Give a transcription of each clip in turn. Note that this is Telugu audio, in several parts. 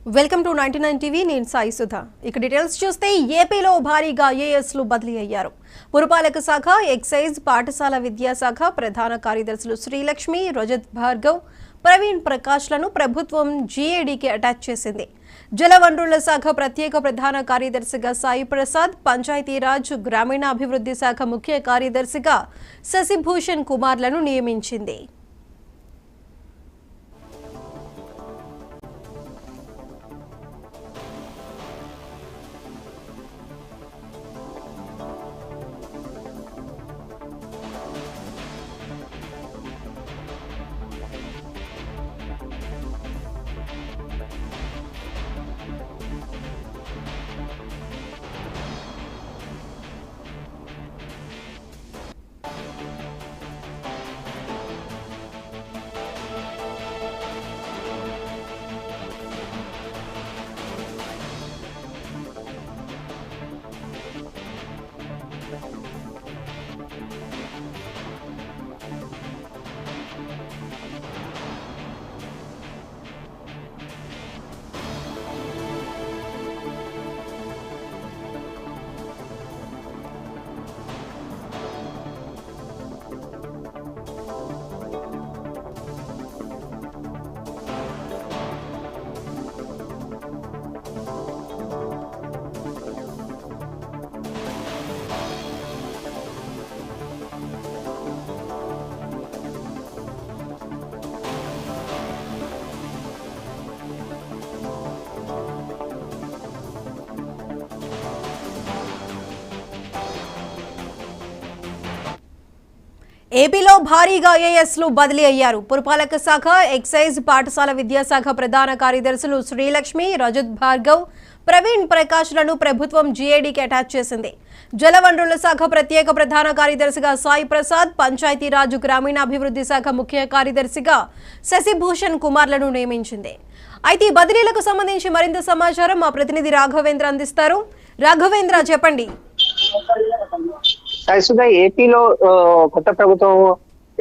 వెల్కమ్ టు 99 టీవీ నేను సాయి సుధా. ఇక డీటెయిల్స్ చూస్తే ఏపీలో భారీగా ఐఏఎస్లు బదిలీ అయ్యారు. పురపాలక శాఖ, ఎక్సైజ్, పాఠశాల విద్యాశాఖ ప్రధాన కార్యదర్శులు శ్రీలక్ష్మి, రజత్ భార్గవ్, ప్రవీణ్ ప్రకాష్లను ప్రభుత్వం జీఏడీకి అటాచ్ చేసింది. జలవనరుల శాఖ ప్రత్యేక ప్రధాన కార్యదర్శిగా సాయి ప్రసాద్, పంచాయతీరాజ్ గ్రామీణాభివృద్ధి శాఖ ముఖ్య కార్యదర్శిగా శశిభూషణ్ కుమార్లను నియమించింది. ఏపీలో భారీగా ఐఏఎస్లు బదిలీ అయ్యారు. పురపాలక శాఖ, ఎక్సైజ్, పాఠశాల విద్యాశాఖ ప్రధాన కార్యదర్శులు శ్రీలక్ష్మి, రజత్ భార్గవ్, ప్రవీణ్ ప్రకాష్లను ప్రభుత్వం జీఏడీకి అటాచ్ చేసింది. జలవనరుల శాఖ ప్రత్యేక ప్రధాన కార్యదర్శిగా సాయి ప్రసాద్, పంచాయతీరాజ్ గ్రామీణాభివృద్ధి శాఖ ముఖ్య కార్యదర్శిగా శశిభూషణ్ కుమార్లను నియమించింది. అయితే ఈ బదిలీలకు సంబంధించి మరింత సమాచారం మా ప్రతినిధి రాఘవేంద్ర అందిస్తారు. రాఘవేంద్ర, చెప్పండి. ఏపీలో కొత్త ప్రభుత్వం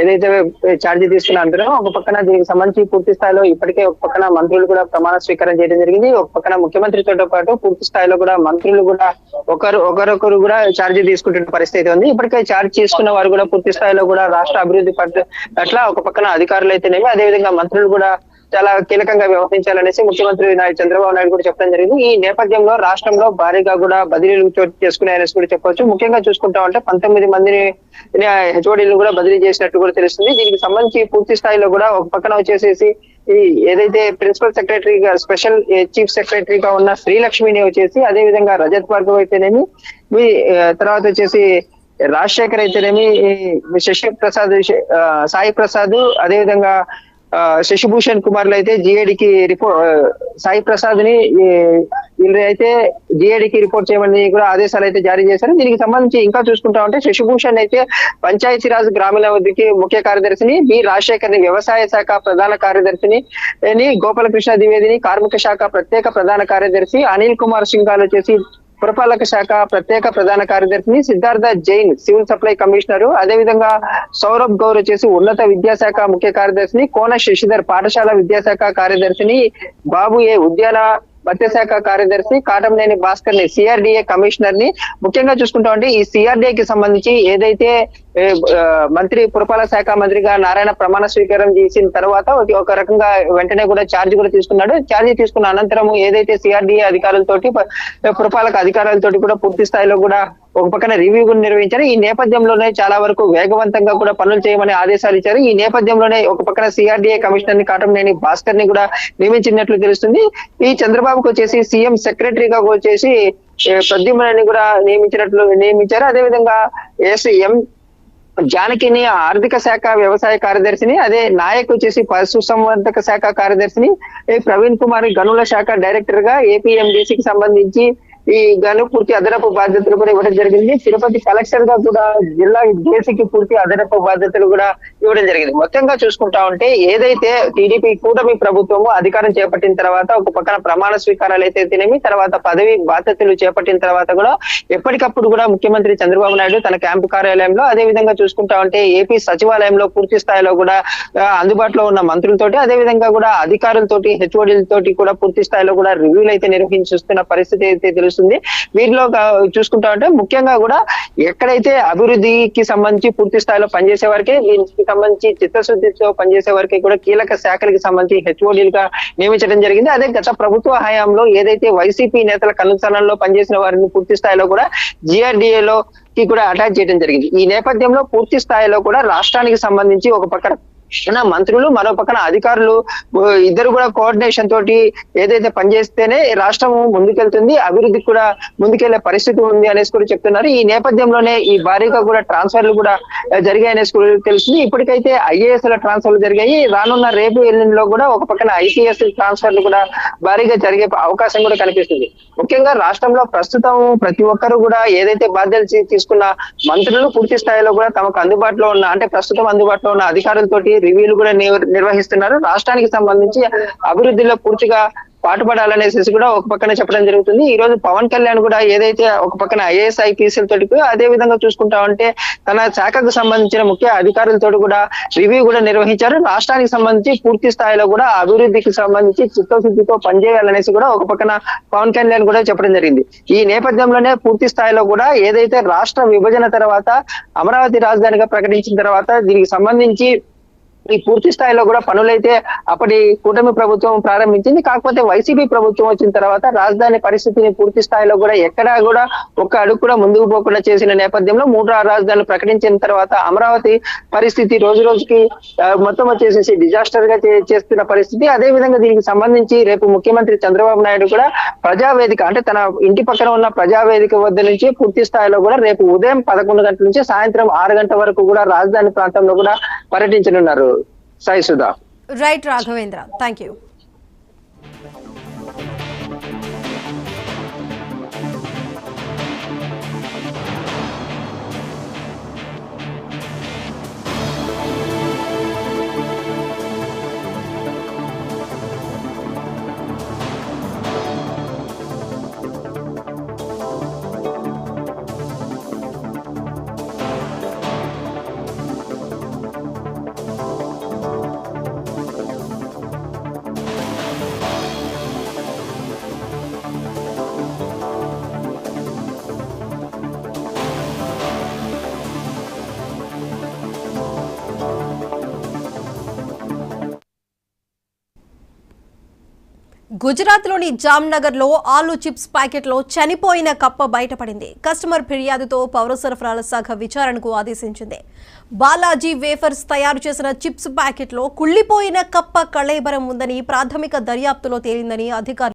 ఏదైతే ఛార్జీ తీసుకున్న అందరూ ఒక పక్కన దీనికి సంబంధించి పూర్తి స్థాయిలో ఇప్పటికే ఒక పక్కన మంత్రులు కూడా ప్రమాణ స్వీకారం చేయడం జరిగింది. ఒక పక్కన ముఖ్యమంత్రితో పాటు పూర్తి స్థాయిలో కూడా మంత్రులు కూడా ఒకరొకరు కూడా ఛార్జీ తీసుకుంటున్న పరిస్థితి ఉంది. ఇప్పటికే ఛార్జ్ తీసుకున్న వారు కూడా పూర్తి స్థాయిలో కూడా రాష్ట్ర అభివృద్ధి పట్ల ఒక పక్కన అధికారులు అయితేనేమి, అదేవిధంగా మంత్రులు కూడా చాలా కీలకంగా వ్యవహరించాలనేసి ముఖ్యమంత్రి చంద్రబాబు నాయుడు కూడా చెప్పడం జరిగింది. ఈ నేపథ్యంలో రాష్ట్రంలో భారీగా కూడా బదిలీలు చోటు చేసుకున్నాయనేసి కూడా చెప్పవచ్చు. ముఖ్యంగా చూసుకుంటా ఉంటే 19 మందిని హెచ్ఓడీలు కూడా బదిలీ చేసినట్టు కూడా తెలుస్తుంది. దీనికి సంబంధించి పూర్తి స్థాయిలో కూడా ఒక పక్కన వచ్చేసేసి ఈ ఏదైతే ప్రిన్సిపల్ సెక్రటరీగా, స్పెషల్ చీఫ్ సెక్రటరీగా ఉన్న శ్రీలక్ష్మిని వచ్చేసి, అదే విధంగా రజత్ భార్గవ్ అయితేనేమి, తర్వాత వచ్చేసి రాజశేఖర్ అయితేనేమి, శశి ప్రసాద్, సాయి ప్రసాద్, అదేవిధంగా శశిభూషణ్ కుమార్లు అయితే జిఏడికి సాయి ప్రసాద్ ని వీళ్ళు అయితే జిఏడికి రిపోర్ట్ చేయమని కూడా ఆదేశాలు అయితే జారీ చేశారు. దీనికి సంబంధించి ఇంకా చూసుకుంటా ఉంటే శశిభూషణ్ అయితే పంచాయతీరాజ్ గ్రామీణాభివృద్ధికి ముఖ్య కార్యదర్శిని, బి రాజశేఖర్ ని వ్యవసాయ శాఖ ప్రధాన కార్యదర్శిని, గోపాలకృష్ణ ద్వివేదిని కార్మిక శాఖ ప్రత్యేక ప్రధాన కార్యదర్శి, అనిల్ కుమార్ సింఘాల్ వచ్చేసి పురపాలక శాఖ ప్రత్యేక ప్రధాన కార్యదర్శిని, Siddharth Jain civil supply commissioner, అదేవిధంగా సౌరభ్ గౌర్ వచ్చేసి ఉన్నత విద్యాశాఖ ముఖ్య కార్యదర్శిని, కోన శశిధర్ పాఠశాల విద్యాశాఖ కార్యదర్శిని, బాబు ఏ ఉద్యాన మత్స్యశాఖ కార్యదర్శి, కాటంనేని భాస్కర్ ని సిఆర్డిఏ కమిషనర్ ని. ముఖ్యంగా చూసుకుంటామంటే ఈ సిఆర్డిఏకి సంబంధించి ఏదైతే మంత్రి పురపాలక శాఖ మంత్రిగా నారాయణ ప్రమాణ స్వీకారం చేసిన తర్వాత ఒక రకంగా వెంటనే కూడా ఛార్జ్ కూడా తీసుకున్నాడు. ఛార్జ్ తీసుకున్న అనంతరం ఏదైతే సిఆర్డిఏ అధికారులతోటి, పురపాలక అధికారులతోటి కూడా పూర్తి స్థాయిలో కూడా ఒక పక్కన రివ్యూ కూడా నిర్వహించారు. ఈ నేపథ్యంలోనే చాలా వరకు వేగవంతంగా కూడా పనులు చేయమని ఆదేశాలు ఇచ్చారు. ఈ నేపథ్యంలోనే ఒక పక్కన సిఆర్డిఏ కమిషనర్ ని కాటంనేని భాస్కర్ ని కూడా నియమించినట్లు తెలుస్తుంది. ఈ చంద్రబాబుకు వచ్చేసి సీఎం సెక్రటరీగా వచ్చేసి ప్రద్యుమ్నని కూడా నియమించారు. అదేవిధంగా ఎం జానకిని ఆర్థిక శాఖ వ్యవసాయ కార్యదర్శిని, అదే నాయక్ వచ్చేసి పశుసంవర్ధక శాఖ కార్యదర్శిని, ప్రవీణ్ కుమార్ గనుల శాఖ డైరెక్టర్ గా, ఏపీఎండిసికి సంబంధించి ఈ గాను పూర్తి అదనపు బాధ్యతలు కూడా ఇవ్వడం జరిగింది. తిరుపతి కలెక్టర్ గా కూడా జిల్లా జేసీకి పూర్తి అదనపు బాధ్యతలు కూడా ఇవ్వడం జరిగింది. మొత్తంగా చూసుకుంటా ఉంటే ఏదైతే టీడీపీ కూటమి ప్రభుత్వము అధికారం చేపట్టిన తర్వాత ఒక పక్కన ప్రమాణ స్వీకారాలు అయితే తినేమి, తర్వాత పదవి బాధ్యతలు చేపట్టిన తర్వాత కూడా ఎప్పటికప్పుడు కూడా ముఖ్యమంత్రి చంద్రబాబు నాయుడు తన క్యాంపు కార్యాలయంలో, అదే విధంగా చూసుకుంటా ఉంటే ఏపీ సచివాలయంలో పూర్తి స్థాయిలో కూడా అందుబాటులో ఉన్న మంత్రులతోటి, అదే విధంగా కూడా అధికారులతోటి, హెచ్ఓడీలతోటి కూడా పూర్తి స్థాయిలో కూడా రివ్యూలు అయితే నిర్వహిస్తున్న పరిస్థితి అయితే తెలుస్తుంది. వీరిలో చూసుకుంటా ఉంటే ముఖ్యంగా కూడా ఎక్కడైతే అభివృద్ధికి సంబంధించి పూర్తి స్థాయిలో పనిచేసే వారికి, దీనికి సంబంధించి చిత్తశుద్ధితో పనిచేసే వారికి కూడా కీలక శాఖలకి సంబంధించి హెచ్ఓడీలుగా నియమించడం జరిగింది. అదే గత ప్రభుత్వ హయాంలో ఏదైతే వైసీపీ నేతల కనుసరణలో పనిచేసిన వారిని పూర్తి స్థాయిలో కూడా జిఆర్డీఏలో కి కూడా అటాచ్ చేయడం జరిగింది. ఈ నేపథ్యంలో పూర్తి స్థాయిలో కూడా రాష్ట్రానికి సంబంధించి ఒక పక్కన మంత్రులు, మరో పక్కన అధికారులు ఇద్దరు కూడా కోఆర్డినేషన్ తోటి ఏదైతే పనిచేస్తేనే రాష్ట్రం ముందుకెళ్తుంది, అభివృద్ధికి కూడా ముందుకెళ్లే పరిస్థితి ఉంది అనేసి కూడా చెప్తున్నారు. ఈ నేపథ్యంలోనే ఈ భారీగా కూడా ట్రాన్స్ఫర్లు కూడా జరిగాయి అనేసి కూడా తెలుస్తుంది. ఇప్పటికైతే ఐఏఎస్ ల ట్రాన్స్ఫర్లు జరిగాయి. రానున్న రేపు ఎల్లుండిలో కూడా ఒక పక్కన ఐపీఎస్ ట్రాన్స్ఫర్లు కూడా భారీగా జరిగే అవకాశం కూడా కనిపిస్తుంది. ముఖ్యంగా రాష్ట్రంలో ప్రస్తుతం ప్రతి ఒక్కరు కూడా ఏదైతే బాధ్యతలు తీసుకున్న మంత్రులు పూర్తి స్థాయిలో కూడా తమకు అందుబాటులో ఉన్న, అంటే ప్రస్తుతం అందుబాటులో ఉన్న అధికారులతోటి రివ్యూలు కూడా నిర్వహిస్తున్నారు. రాష్ట్రానికి సంబంధించి అభివృద్ధిలో పూర్తిగా పాటుపడాలనేసి కూడా ఒక పక్కన చెప్పడం జరుగుతుంది. ఈ రోజు పవన్ కళ్యాణ్ కూడా ఏదైతే ఒక పక్కన ఐఏఎస్ ఐపీఎస్ల తోటి, అదే విధంగా చూసుకుంటా ఉంటే తన శాఖకు సంబంధించిన ముఖ్య అధికారులతో కూడా రివ్యూ కూడా నిర్వహించారు. రాష్ట్రానికి సంబంధించి పూర్తి స్థాయిలో కూడా అభివృద్ధికి సంబంధించి చిత్తశుద్ధితో పనిచేయాలనేసి కూడా ఒక పక్కన పవన్ కళ్యాణ్ కూడా చెప్పడం జరిగింది. ఈ నేపథ్యంలోనే పూర్తి స్థాయిలో కూడా ఏదైతే రాష్ట్ర విభజన తర్వాత అమరావతి రాజధానిగా ప్రకటించిన తర్వాత దీనికి సంబంధించి ఈ పూర్తి స్థాయిలో కూడా పనులైతే అప్పటి కూటమి ప్రభుత్వం ప్రారంభించింది. కాకపోతే వైసీపీ ప్రభుత్వం వచ్చిన తర్వాత రాజధాని పరిస్థితిని పూర్తి స్థాయిలో కూడా ఎక్కడా కూడా ఒక్క అడుగు కూడా ముందుకు పోకుండా చేసిన నేపథ్యంలో 3 రాజధానులు ప్రకటించిన తర్వాత అమరావతి పరిస్థితి రోజు రోజుకి మొత్తం వచ్చేసేసి డిజాస్టర్ గా చేస్తున్న పరిస్థితి. అదే విధంగా దీనికి సంబంధించి రేపు ముఖ్యమంత్రి చంద్రబాబు నాయుడు కూడా ప్రజావేదిక, అంటే తన ఇంటి పక్కన ఉన్న ప్రజావేదిక వద్ద నుంచి పూర్తి స్థాయిలో కూడా రేపు ఉదయం 11 గంటల నుంచి సాయంత్రం 6 గంటల వరకు కూడా రాజధాని ప్రాంతంలో కూడా పర్యటించనున్నారు. Sai Sudha. Right Raghavendra, thank you. గుజరాత్లోని జామ్నగర్లో ఆలు చిప్స్ ప్యాకెట్లో చనిపోయిన కప్ప బయటపడింది. కస్టమర్ ఫిర్యాదుతో పౌర సరఫరాల శాఖ విచారణకు ఆదేశించింది. బాలాజీ వేఫర్స్ తయారు చేసిన చిప్స్ ప్యాకెట్లో కుళ్లిపోయిన కప్ప కళేబరం ఉందని ప్రాథమిక దర్యాప్తులో తేలిందని అధికారులు